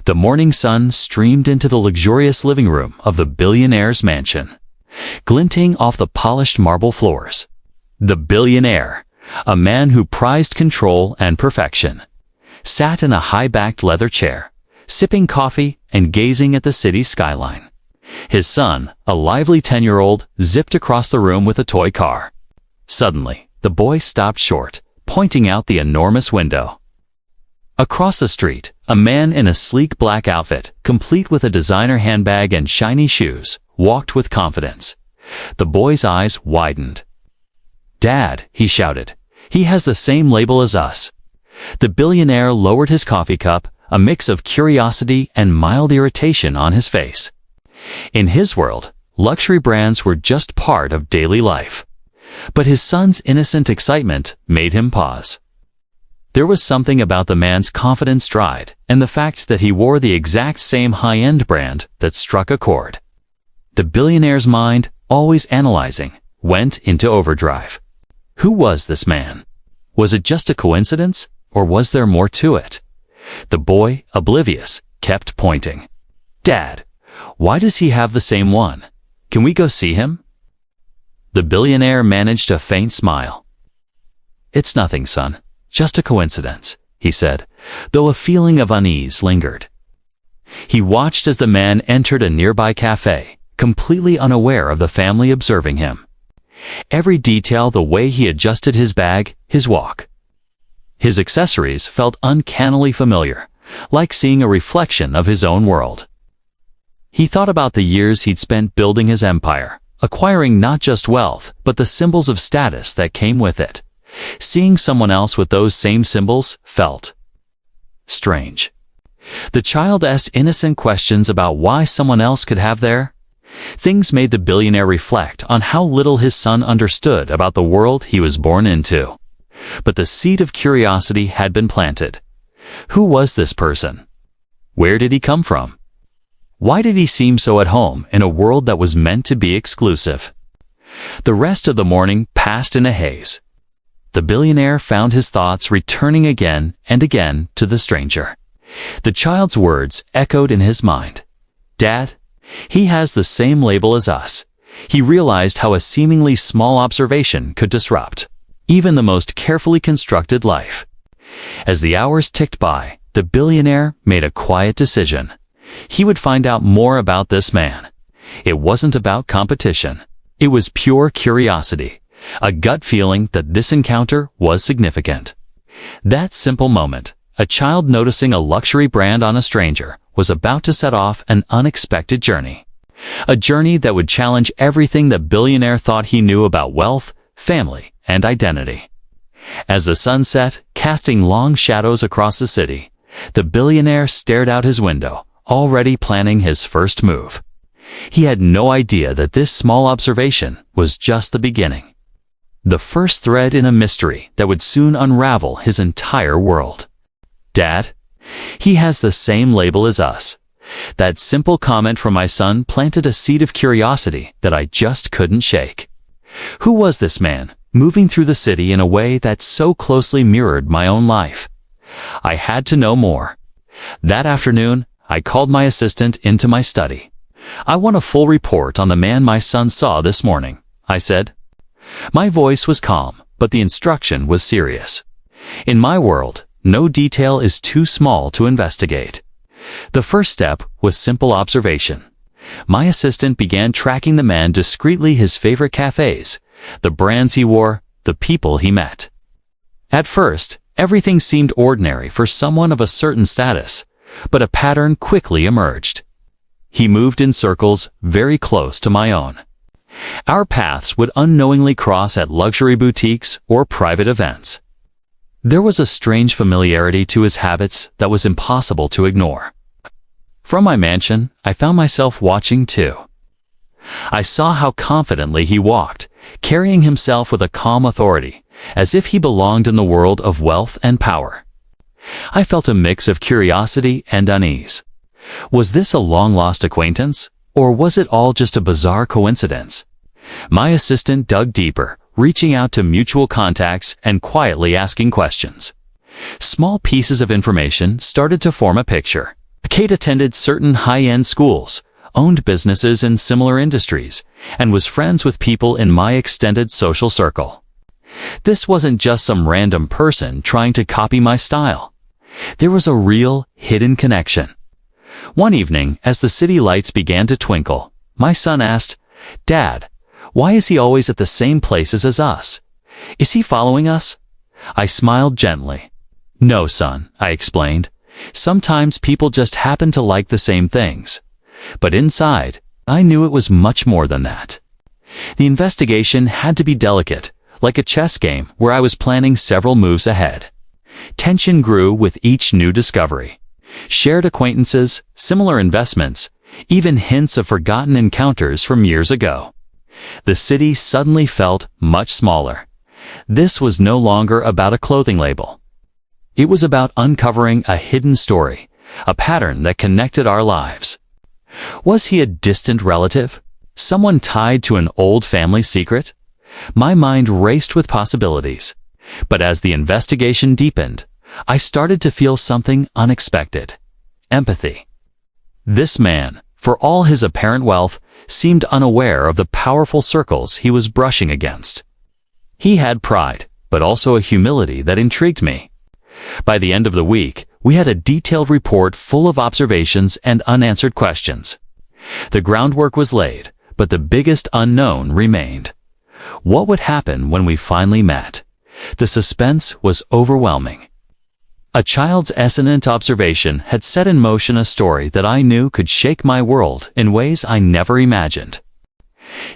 The morning sun streamed into the luxurious living room of the billionaire's mansion, glinting off the polished marble floors. The billionaire, a man who prized control and perfection, sat in a high-backed leather chair, sipping coffee and gazing at the city's skyline. His son, a lively 10-year-old, zipped across the room with a toy car. Suddenly, the boy stopped short, pointing out the enormous window. Across the street, a man in a sleek black outfit, complete with a designer handbag and shiny shoes, walked with confidence. The boy's eyes widened. "Dad," he shouted, "he has the same label as us." The billionaire lowered his coffee cup, a mix of curiosity and mild irritation on his face. In his world, luxury brands were just part of daily life. But his son's innocent excitement made him pause. There was something about the man's confident stride and the fact that he wore the exact same high-end brand that struck a chord. The billionaire's mind, always analyzing, went into overdrive. Who was this man? Was it just a coincidence, or was there more to it? The boy, oblivious, kept pointing. "Dad, why does he have the same one? Can we go see him?" The billionaire managed a faint smile. "It's nothing, son. Just a coincidence," he said, though a feeling of unease lingered. He watched as the man entered a nearby cafe, completely unaware of the family observing him. Every detail, the way he adjusted his bag, his walk. His accessories felt uncannily familiar, like seeing a reflection of his own world. He thought about the years he'd spent building his empire, acquiring not just wealth, but the symbols of status that came with it. Seeing someone else with those same symbols felt strange. The child asked innocent questions about why someone else could have their things made the billionaire reflect on how little his son understood about the world he was born into. But the seed of curiosity had been planted. Who was this person? Where did he come from? Why did he seem so at home in a world that was meant to be exclusive? The rest of the morning passed in a haze. The billionaire found his thoughts returning again and again to the stranger. The child's words echoed in his mind. "Dad, he has the same label as us." He realized how a seemingly small observation could disrupt even the most carefully constructed life. As the hours ticked by, the billionaire made a quiet decision. He would find out more about this man. It wasn't about competition. It was pure curiosity, a gut feeling that this encounter was significant. That simple moment, a child noticing a luxury brand on a stranger, was about to set off an unexpected journey. A journey that would challenge everything the billionaire thought he knew about wealth, family, and identity. As the sun set, casting long shadows across the city, the billionaire stared out his window, already planning his first move. He had no idea that this small observation was just the beginning. The first thread in a mystery that would soon unravel his entire world. "Dad, he has the same label as us." That simple comment from my son planted a seed of curiosity that I just couldn't shake. Who was this man, moving through the city in a way that so closely mirrored my own life? I had to know more. That afternoon, I called my assistant into my study. "I want a full report on the man my son saw this morning," I said. My voice was calm, but the instruction was serious. In my world, no detail is too small to investigate. The first step was simple observation. My assistant began tracking the man discreetly, his favorite cafes, the brands he wore, the people he met. At first, everything seemed ordinary for someone of a certain status, but a pattern quickly emerged. He moved in circles very close to my own. Our paths would unknowingly cross at luxury boutiques or private events. There was a strange familiarity to his habits that was impossible to ignore. From my mansion, I found myself watching too. I saw how confidently he walked, carrying himself with a calm authority, as if he belonged in the world of wealth and power. I felt a mix of curiosity and unease. Was this a long-lost acquaintance, or was it all just a bizarre coincidence? My assistant dug deeper, reaching out to mutual contacts and quietly asking questions. Small pieces of information started to form a picture. Kate attended certain high-end schools, owned businesses in similar industries, and was friends with people in my extended social circle. This wasn't just some random person trying to copy my style. There was a real, hidden connection. One evening, as the city lights began to twinkle, my son asked, "Dad, why is he always at the same places as us? Is he following us?" I smiled gently. "No, son," I explained. "Sometimes people just happen to like the same things." But inside, I knew it was much more than that. The investigation had to be delicate, like a chess game where I was planning several moves ahead. Tension grew with each new discovery. Shared acquaintances, similar investments, even hints of forgotten encounters from years ago. The city suddenly felt much smaller. This was no longer about a clothing label. It was about uncovering a hidden story, a pattern that connected our lives. Was he a distant relative? Someone tied to an old family secret? My mind raced with possibilities. But as the investigation deepened, I started to feel something unexpected. Empathy. This man, for all his apparent wealth, seemed unaware of the powerful circles he was brushing against. He had pride, but also a humility that intrigued me. By the end of the week, we had a detailed report full of observations and unanswered questions. The groundwork was laid, but the biggest unknown remained. What would happen when we finally met? The suspense was overwhelming. A child's essonant observation had set in motion a story that I knew could shake my world in ways I never imagined.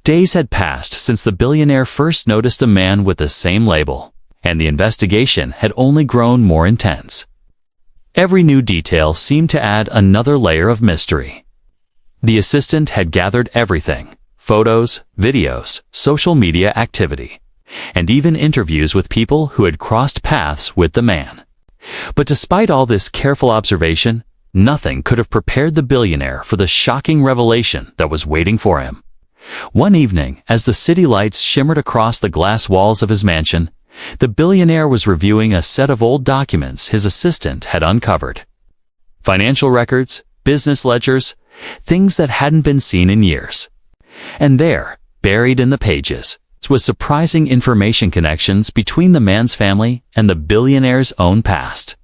Days had passed since the billionaire first noticed a man with the same label, and the investigation had only grown more intense. Every new detail seemed to add another layer of mystery. The assistant had gathered everything: photos, videos, social media activity, and even interviews with people who had crossed paths with the man. But despite all this careful observation, nothing could have prepared the billionaire for the shocking revelation that was waiting for him. One evening, as the city lights shimmered across the glass walls of his mansion, the billionaire was reviewing a set of old documents his assistant had uncovered. Financial records, business ledgers, things that hadn't been seen in years. And there, buried in the pages, was surprising information connections between the man's family and the billionaire's own past.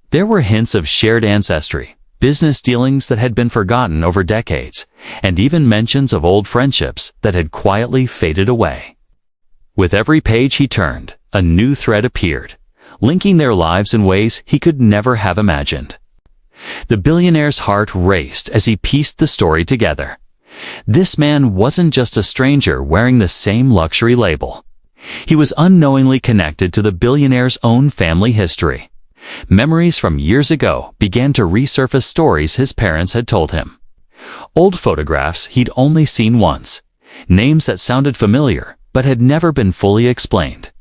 There were hints of shared ancestry, business dealings that had been forgotten over decades, and even mentions of old friendships that had quietly faded away. With every page he turned, a new thread appeared, linking their lives in ways he could never have imagined. The billionaire's heart raced as he pieced the story together. This man wasn't just a stranger wearing the same luxury label. He was unknowingly connected to the billionaire's own family history. Memories from years ago began to resurface stories his parents had told him. Old photographs he'd only seen once, names that sounded familiar but had never been fully explained.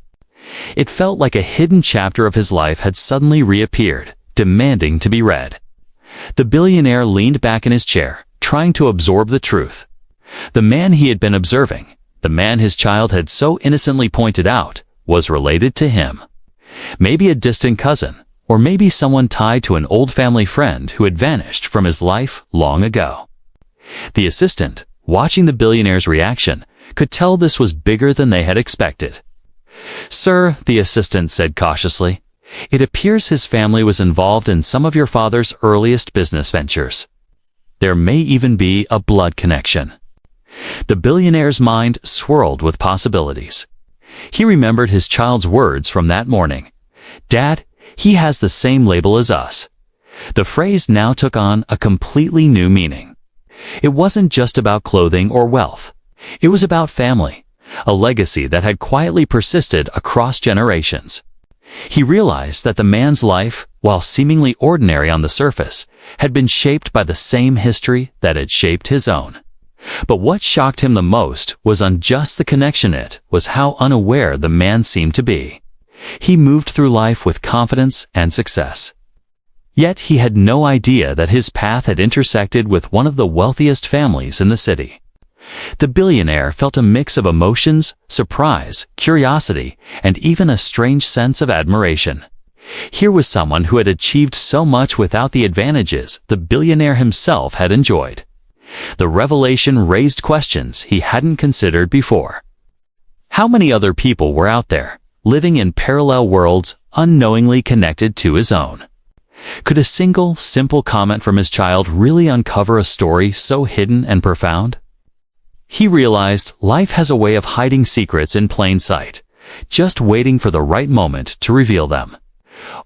It felt like a hidden chapter of his life had suddenly reappeared, demanding to be read. The billionaire leaned back in his chair, trying to absorb the truth. The man he had been observing, the man his child had so innocently pointed out, was related to him. Maybe a distant cousin, or maybe someone tied to an old family friend who had vanished from his life long ago. The assistant, watching the billionaire's reaction, could tell this was bigger than they had expected. "Sir," the assistant said cautiously, "it appears his family was involved in some of your father's earliest business ventures. There may even be a blood connection." The billionaire's mind swirled with possibilities. He remembered his child's words from that morning. "Dad, he has the same label as us." The phrase now took on a completely new meaning. It wasn't just about clothing or wealth. It was about family, a legacy that had quietly persisted across generations. He realized that the man's life, while seemingly ordinary on the surface, had been shaped by the same history that had shaped his own. But what shocked him the most wasn't just the connection, it was how unaware the man seemed to be. He moved through life with confidence and success. Yet he had no idea that his path had intersected with one of the wealthiest families in the city. The billionaire felt a mix of emotions, surprise, curiosity, and even a strange sense of admiration. Here was someone who had achieved so much without the advantages the billionaire himself had enjoyed. The revelation raised questions he hadn't considered before. How many other people were out there, living in parallel worlds unknowingly connected to his own? Could a single, simple comment from his child really uncover a story so hidden and profound? He realized life has a way of hiding secrets in plain sight, just waiting for the right moment to reveal them.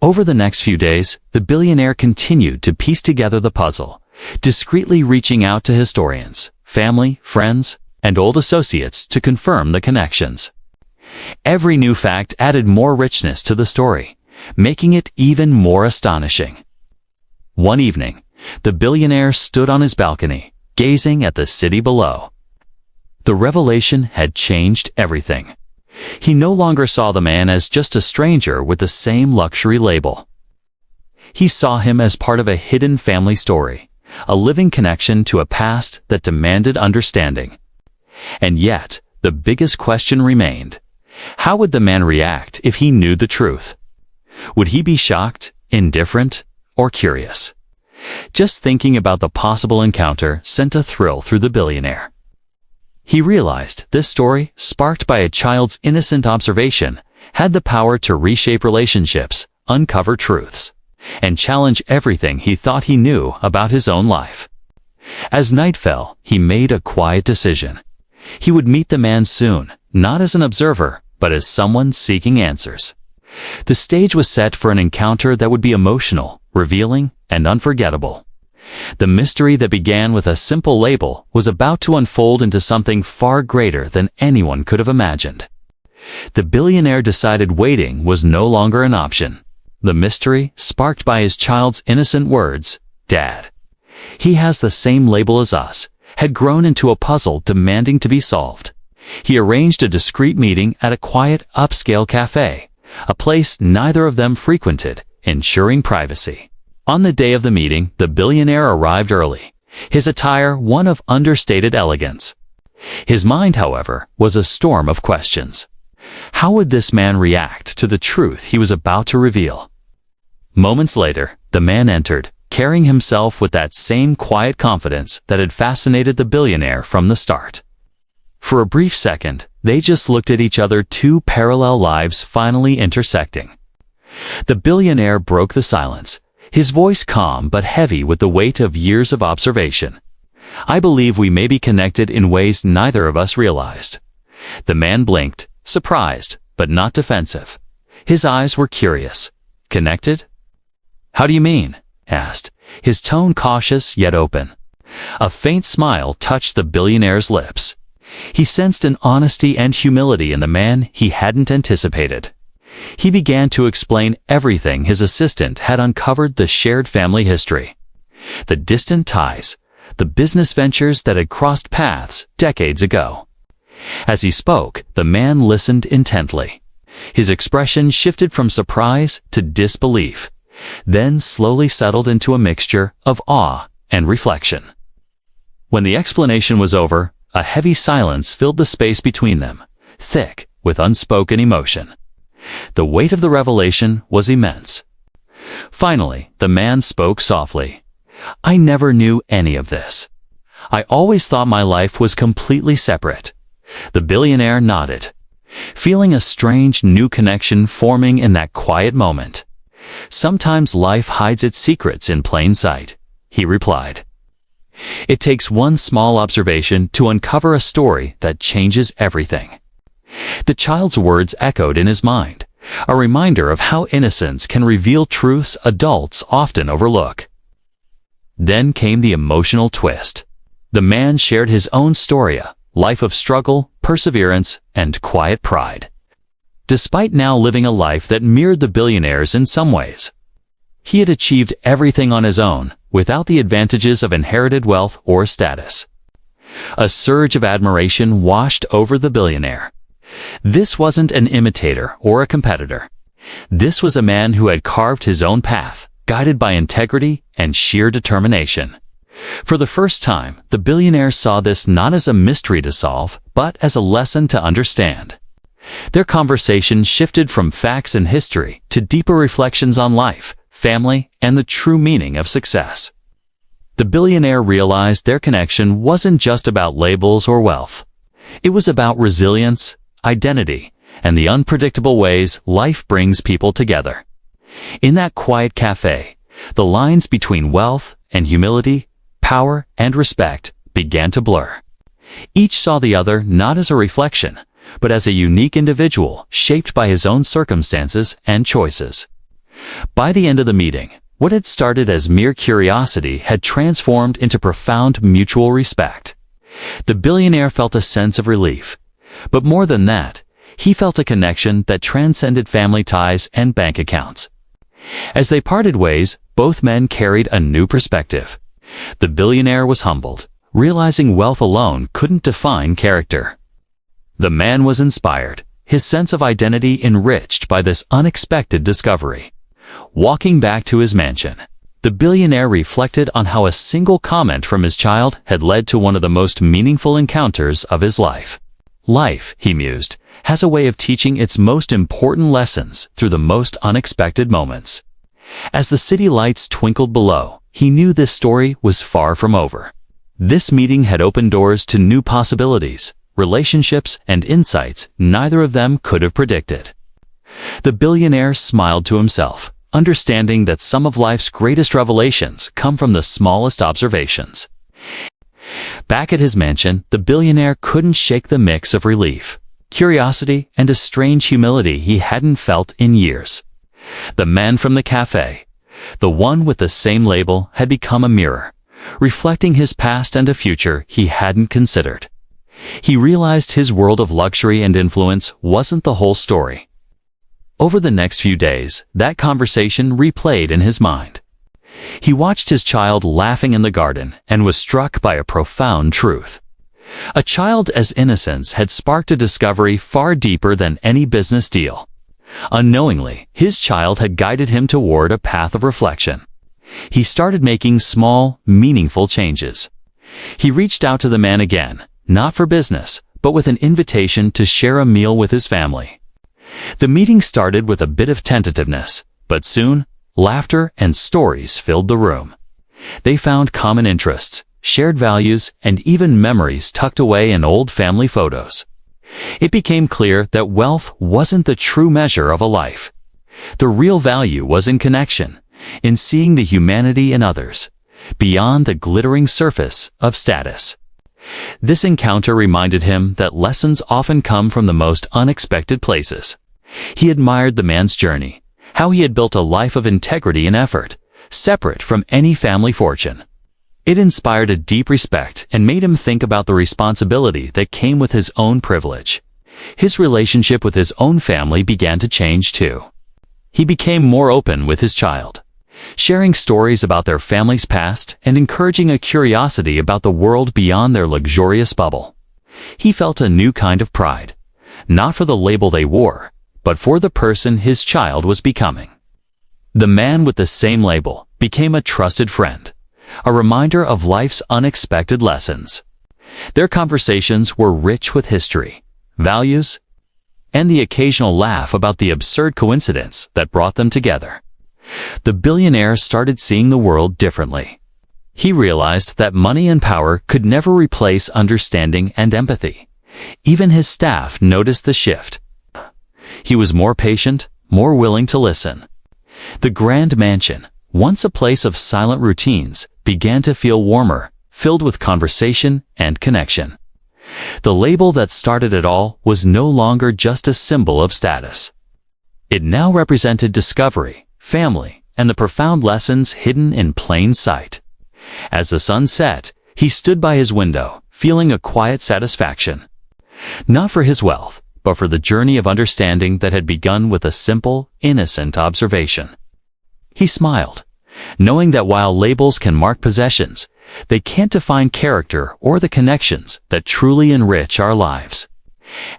Over the next few days, the billionaire continued to piece together the puzzle, discreetly reaching out to historians, family, friends, and old associates to confirm the connections. Every new fact added more richness to the story, making it even more astonishing. One evening, the billionaire stood on his balcony, gazing at the city below. The revelation had changed everything. He no longer saw the man as just a stranger with the same luxury label. He saw him as part of a hidden family story, a living connection to a past that demanded understanding. And yet, the biggest question remained. How would the man react if he knew the truth? Would he be shocked, indifferent, or curious? Just thinking about the possible encounter sent a thrill through the billionaire. He realized this story, sparked by a child's innocent observation, had the power to reshape relationships, uncover truths, and challenge everything he thought he knew about his own life. As night fell, he made a quiet decision. He would meet the man soon, not as an observer, but as someone seeking answers. The stage was set for an encounter that would be emotional, revealing, and unforgettable. The mystery that began with a simple label was about to unfold into something far greater than anyone could have imagined. The billionaire decided waiting was no longer an option. The mystery, sparked by his child's innocent words, "Dad, he has the same label as us," had grown into a puzzle demanding to be solved. He arranged a discreet meeting at a quiet, upscale cafe, a place neither of them frequented, ensuring privacy. On the day of the meeting, the billionaire arrived early, his attire one of understated elegance. His mind, however, was a storm of questions. How would this man react to the truth he was about to reveal? Moments later, the man entered, carrying himself with that same quiet confidence that had fascinated the billionaire from the start. For a brief second, they just looked at each other, two parallel lives finally intersecting. The billionaire broke the silence, his voice calm but heavy with the weight of years of observation. "I believe we may be connected in ways neither of us realized." The man blinked, surprised, but not defensive. His eyes were curious. "Connected? How do you mean?" asked, his tone cautious yet open. A faint smile touched the billionaire's lips. He sensed an honesty and humility in the man he hadn't anticipated. He began to explain everything his assistant had uncovered: the shared family history, the distant ties, the business ventures that had crossed paths decades ago. As he spoke, the man listened intently. His expression shifted from surprise to disbelief, then slowly settled into a mixture of awe and reflection. When the explanation was over, a heavy silence filled the space between them, thick with unspoken emotion. The weight of the revelation was immense. Finally, the man spoke softly. "I never knew any of this. I always thought my life was completely separate." The billionaire nodded, feeling a strange new connection forming in that quiet moment. "Sometimes life hides its secrets in plain sight," he replied. "It takes one small observation to uncover a story that changes everything." The child's words echoed in his mind, a reminder of how innocence can reveal truths adults often overlook. Then came the emotional twist. The man shared his own story, a life of struggle, perseverance, and quiet pride. Despite now living a life that mirrored the billionaire's in some ways, he had achieved everything on his own, without the advantages of inherited wealth or status. A surge of admiration washed over the billionaire. This wasn't an imitator or a competitor. This was a man who had carved his own path, guided by integrity and sheer determination. For the first time, the billionaire saw this not as a mystery to solve, but as a lesson to understand. Their conversation shifted from facts and history to deeper reflections on life, family, and the true meaning of success. The billionaire realized their connection wasn't just about labels or wealth. It was about resilience, identity, and the unpredictable ways life brings people together. In that quiet cafe, the lines between wealth and humility, power and respect began to blur. Each saw the other not as a reflection, but as a unique individual shaped by his own circumstances and choices. By the end of the meeting, what had started as mere curiosity had transformed into profound mutual respect. The billionaire felt a sense of relief. But more than that, he felt a connection that transcended family ties and bank accounts. As they parted ways, both men carried a new perspective. The billionaire was humbled, realizing wealth alone couldn't define character. The man was inspired, his sense of identity enriched by this unexpected discovery. Walking back to his mansion, the billionaire reflected on how a single comment from his child had led to one of the most meaningful encounters of his life. Life, he mused, has a way of teaching its most important lessons through the most unexpected moments. As the city lights twinkled below, he knew this story was far from over. This meeting had opened doors to new possibilities, relationships, and insights neither of them could have predicted. The billionaire smiled to himself, understanding that some of life's greatest revelations come from the smallest observations. Back at his mansion, the billionaire couldn't shake the mix of relief, curiosity, and a strange humility he hadn't felt in years. The man from the cafe, the one with the same label, had become a mirror, reflecting his past and a future he hadn't considered. He realized his world of luxury and influence wasn't the whole story. Over the next few days, that conversation replayed in his mind. He watched his child laughing in the garden and was struck by a profound truth. A child as innocent had sparked a discovery far deeper than any business deal. Unknowingly, his child had guided him toward a path of reflection. He started making small, meaningful changes. He reached out to the man again, not for business, but with an invitation to share a meal with his family. The meeting started with a bit of tentativeness, but soon, laughter and stories filled the room. They found common interests, shared values, and even memories tucked away in old family photos. It became clear that wealth wasn't the true measure of a life. The real value was in connection, in seeing the humanity in others, beyond the glittering surface of status. This encounter reminded him that lessons often come from the most unexpected places. He admired the man's journey, how he had built a life of integrity and effort, separate from any family fortune. It inspired a deep respect and made him think about the responsibility that came with his own privilege. His relationship with his own family began to change too. He became more open with his child, sharing stories about their family's past and encouraging a curiosity about the world beyond their luxurious bubble. He felt a new kind of pride, not for the label they wore, but for the person his child was becoming. The man with the same label became a trusted friend, a reminder of life's unexpected lessons. Their conversations were rich with history, values, and the occasional laugh about the absurd coincidence that brought them together. The billionaire started seeing the world differently. He realized that money and power could never replace understanding and empathy. Even his staff noticed the shift. He was more patient, more willing to listen. The grand mansion, once a place of silent routines, began to feel warmer, filled with conversation and connection. The label that started it all was no longer just a symbol of status. It now represented discovery, family, and the profound lessons hidden in plain sight. As the sun set, he stood by his window, feeling a quiet satisfaction. Not for his wealth, but for the journey of understanding that had begun with a simple, innocent observation. He smiled, knowing that while labels can mark possessions, they can't define character or the connections that truly enrich our lives.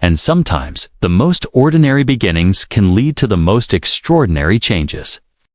And sometimes, the most ordinary beginnings can lead to the most extraordinary changes.